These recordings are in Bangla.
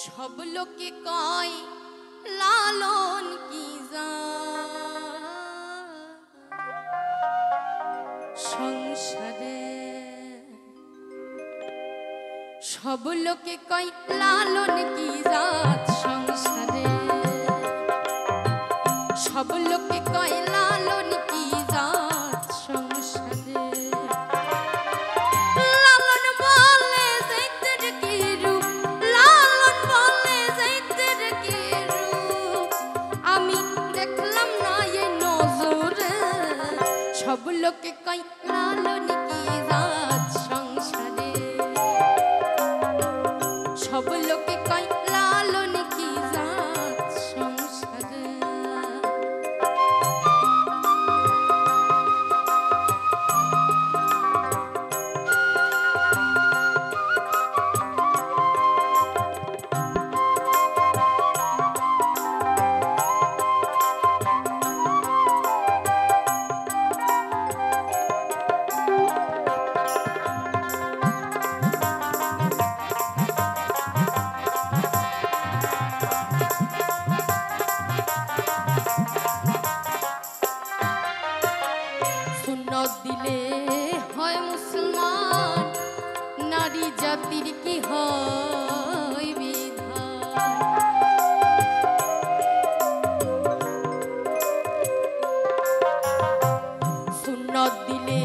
সব লোকে কয় লালন কি জাত সংসারে, সব লোকে কয় লালন কি জাত সংসারে, সব লোকে কয় লালন কি জাত সংসারে। লালন বলে যাইতের কি রূপ, লালন বলে যাইতের কি রূপ, আমি দেখলাম না এই নজরে। সব লোকে কয় লালন কি জাত সংসারে, সব লোকে কয় লালন কি জাত সংসারে। দিলে হয় মুসলমান, নারী জাতির কি হয় বিধান। সুন্নত দিলে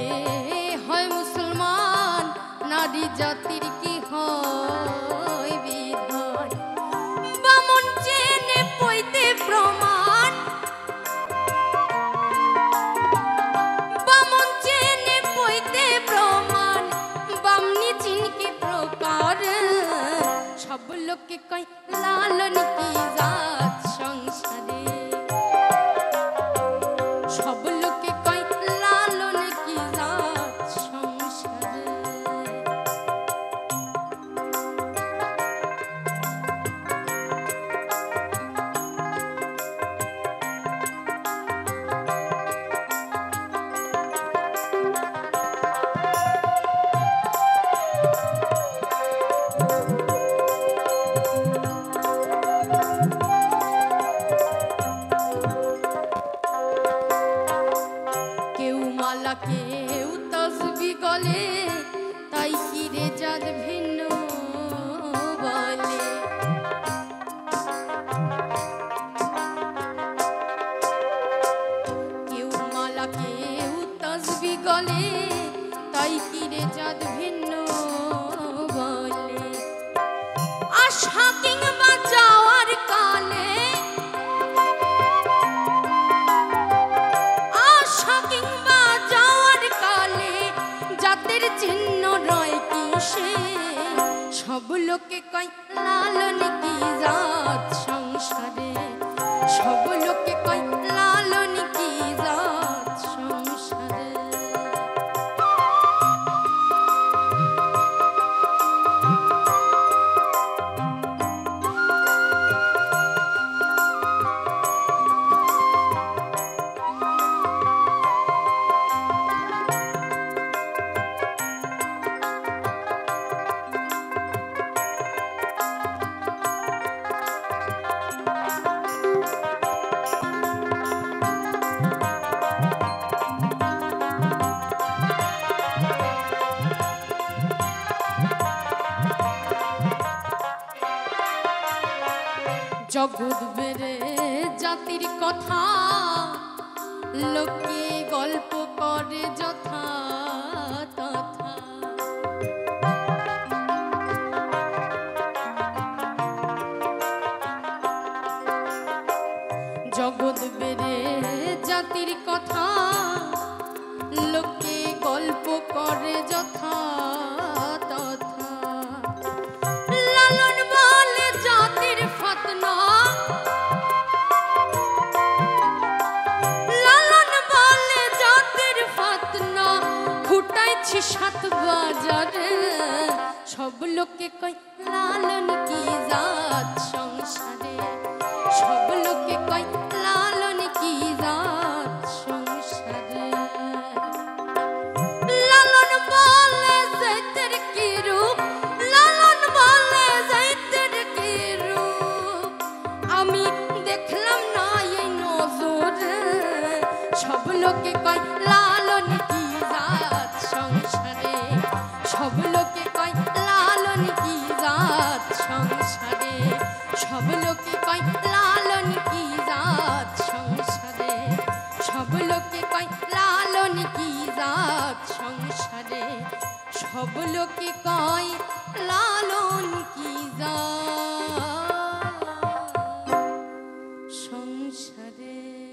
হয় মুসলমান, নারী জাতির কি হয় বিধান। বামন চেনে পইতে প্রমাণ, সব লোকে কয় লালন কি জাত সংসারে, সব লোকে কয় লালন কি জাত সংসারে। কেউ তসবি গলে, তাই কি রে জাত ভিন্ন বলে। কেউ মালা কেউ তসবি গলে, তাই কি রে জাত ভিন্ন বলে। আশা কিংবা যাওয়ার কালে, জাতের চিহ্ন রয় কিসে। সব লোকে কয় লালন কি জাত সংসারে, সব লোকে কয় লালন কি জাত সংসারে। জগৎ বেড়ে জাতির কথা, লোকে গল্প করে যথা তথা। জগৎ বেড়ে জাতির কথা, লোকে গল্প করে যথা তথা। লালন বলে জাতির ফতনা, লালন বলে জাতির ফতনা, ফুটাইছি সাত বাজারে। সব লোকে কয় লালন কি জাত সংসারে, সব লোকে কয় লালন কি জাত সংসারে। লালন বলে যাইতের কি রূপ, লালন বলে যাইতের কি রূপ, সংসারে, সব লোকে কয় লালন কি জাত সংসারে, সব লোকে কয় লালন কি জাত সংসারে, সব লোকে কয় লালন কি জাত সংসারে।